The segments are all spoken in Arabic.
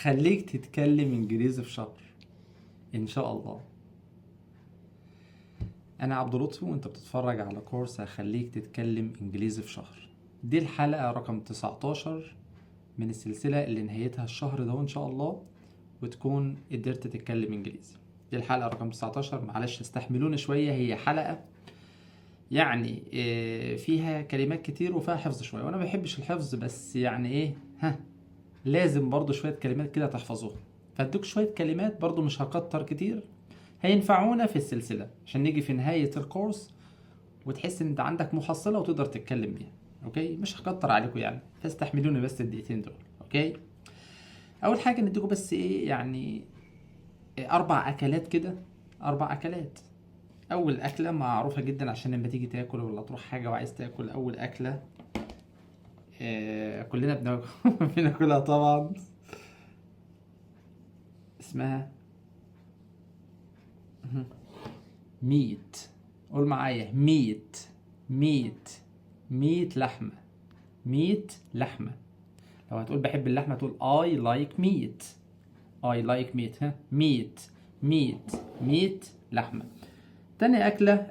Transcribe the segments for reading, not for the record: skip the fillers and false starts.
خليك تتكلم انجليزي في شهر ان شاء الله. انا عبد لطفي وانت بتتفرج على كورس هخليك تتكلم انجليزي في شهر. دي الحلقة رقم 19 من السلسلة اللي نهايتها الشهر ده ان شاء الله، وتكون قدرت تتكلم انجليزي. دي الحلقة رقم 19، معلش استحملوني شوية، هي حلقة يعني فيها كلمات كتير وفيها حفظ شوية، وانا ما بحبش الحفظ، بس يعني ايه لازم برضو شوية كلمات كده تحفظوها. فادوك شوية كلمات برضو، مش هكتر كتير، هينفعونا في السلسلة عشان نيجي في نهاية الكورس وتحس ان انت عندك محصلة وتقدر تتكلم بيها. اوكي، مش هكتر عليكم يعني، فاستحملوني بس الدقيقتين دول. اوكي، اول حاجة نديكم بس ايه يعني 4 اكلات كده، 4 اكلات. اول اكلة معروفة جدا عشان لما تيجي تاكل ولا تروح حاجة وعايز تاكل، اول اكلة كلنا بناكلها طبعا، اسمها ميت. قول معايا ميت. ميت، ميت لحمة، ميت لحمة. لو هتقول بحب اللحمة تقول I like meat. I like meat. ميت، ميت، ميت لحمة. تاني أكلة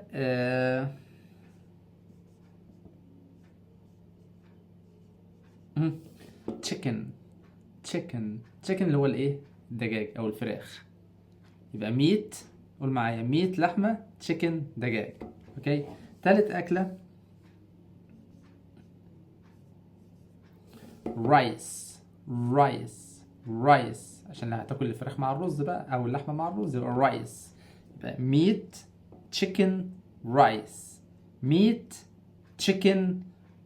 chicken. chicken chicken اللي هو الايه، الدجاج او الفراخ. يبقى ميت، قول معايا ميت لحمة، chicken دجاج. اوكي، تالت أكلة رايس. رايس، رايس عشان لو هتاكل الفراخ مع الرز بقى او اللحمه مع الرز يبقى رايس. يبقى ميت تشيكن رايس. ميت تشيكن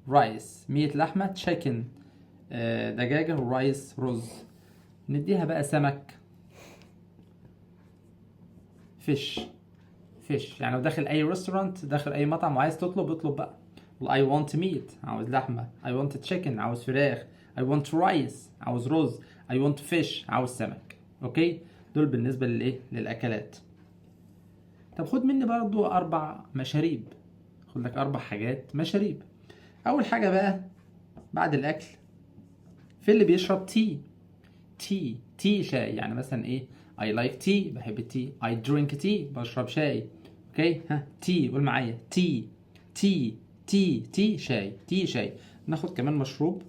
رايس، ميت لحمه، تشيكن دجاجه، رايس رز. نديها بقى سمك، فيش. فيش يعني لو داخل اي ريستورانت، داخل اي مطعم وعايز تطلب، اطلب بقى I want meat، عاوز لحمة. I want chicken، عاوز فراخ. I want rice، عاوز رز. I want fish، عاوز سمك. اوكي، دول بالنسبة للايه، للاكلات. طب خد مني برضو 4 مشاريب، خد لك 4 حاجات مشاريب. اول حاجة بقى بعد الاكل، في اللي بيشرب تي. تي، تي شاي، يعني مثلا ايه I like tea، بحب التي. I drink tea، بشرب شاي. اوكي، تي، قول معايا تي. تي، تي، تي شاي، تي شاي. ناخد كمان مشروب،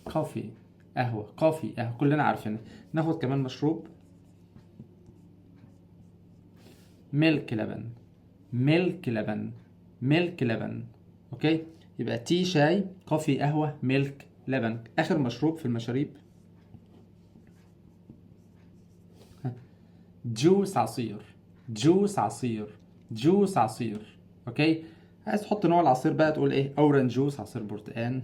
كوفي، قهوة. كوفي، قهوة، كلنا عارفينها. ناخد كمان مشروب، ميلك، لبن. ميلك، لبن. ميلك، لبن. اوكي، يبقى تي شاي، كوفي، قهوة، ميلك، لبن. اخر مشروب في المشاريب جوس، عصير. جوس، عصير. جوس، عصير. اوكي، عايز تحط نوع العصير بقى تقول ايه، اورنج جوس، عصير برتقان،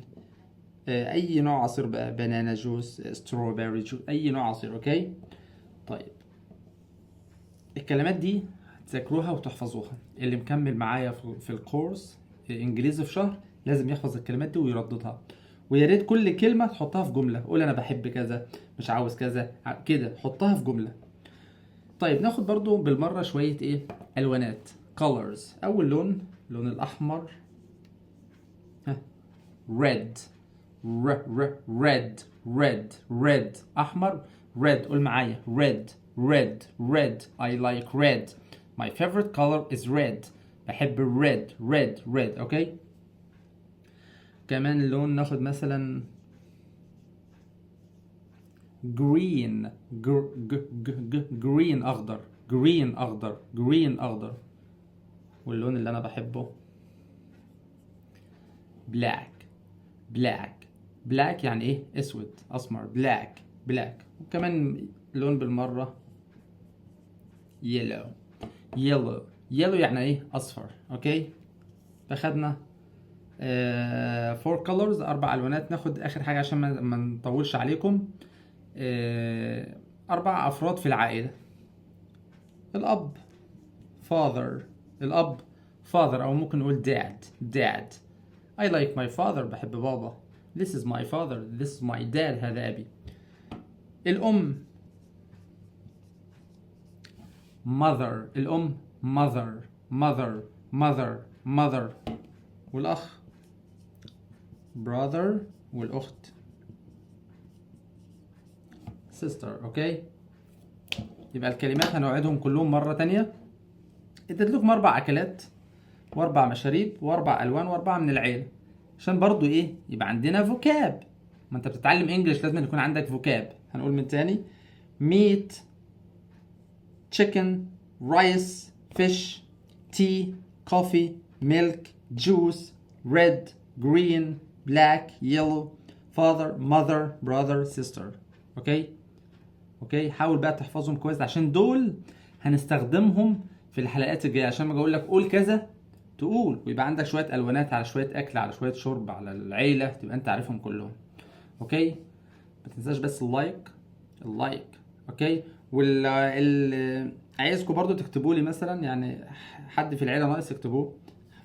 اي نوع عصير بقى، بنانا جوس، ستروبري جوس، اي نوع عصير. اوكي، طيب الكلمات دي هتذاكروها وتحفظوها. اللي مكمل معايا في الكورس انجليزي في شهر لازم يحفظ الكلمات دي ويرددها، ويا ريت كل كلمه تحطها في جمله. قول انا بحب كذا، مش عاوز كذا كده، حطها في جمله. طيب ناخد برضو بالمرة شوية ايه، الوانات، colors. اول لون، لون الاحمر، red. red، red، red، احمر. red، قول معايا red. red، red. I like red. My favorite color is red. بحب red. red، red. اوكي، كمان اللون ناخد مثلا green. green، اخضر. green، اخضر. green، اخضر. واللون اللي انا بحبه black. black. black يعني ايه، اسود، اسمر. black. black. وكمان لون بالمرة yellow. yellow. yellow يعني ايه، اصفر. اوكي، فخدنا 4 colors، 4 الوانات. ناخد اخر حاجة عشان ما نطولش عليكم. 4 افراد في العائلة، الاب father. الاب father، او ممكن نقول dad. dad. I like my father، بحب بابا. This is my father. This is my dad، هذا أبي. الأم mother. الأم mother. mother. mother. mother. والأخ brother. والأخت sister. اوكي، يبقى الكلمات هنوعدهم كلهم مرة تانية. اديت لكم 4 اكلات و4 مشاريب و4 الوان و4 من العيلة، عشان برضو ايه يبقى عندنا فوكاب. ما انت بتتعلم انجلش لازم يكون عندك فوكاب. هنقول من تاني: meat, chicken, rice, fish, tea, coffee, milk, juice, red, green, black, yellow, father, mother, brother, sister. اوكي، حاول بقى تحفظهم كويس عشان دول هنستخدمهم في الحلقات الجايه، عشان ما اقول لك قول كذا تقول ويبقى عندك شويه الوانات على شويه اكل على شويه شرب على العيله، تبقى انت عارفهم كلهم. اوكي، ما تنساش بس اللايك. اوكي، عايزكم برضو تكتبوا لي مثلا، يعني حد في العيله ناقص اكتبوه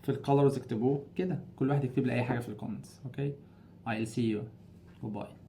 في الكالرز، اكتبوه كده، كل واحد يكتب لي اي حاجه في الكومنتس. اوكي، I'll see you. Goodbye.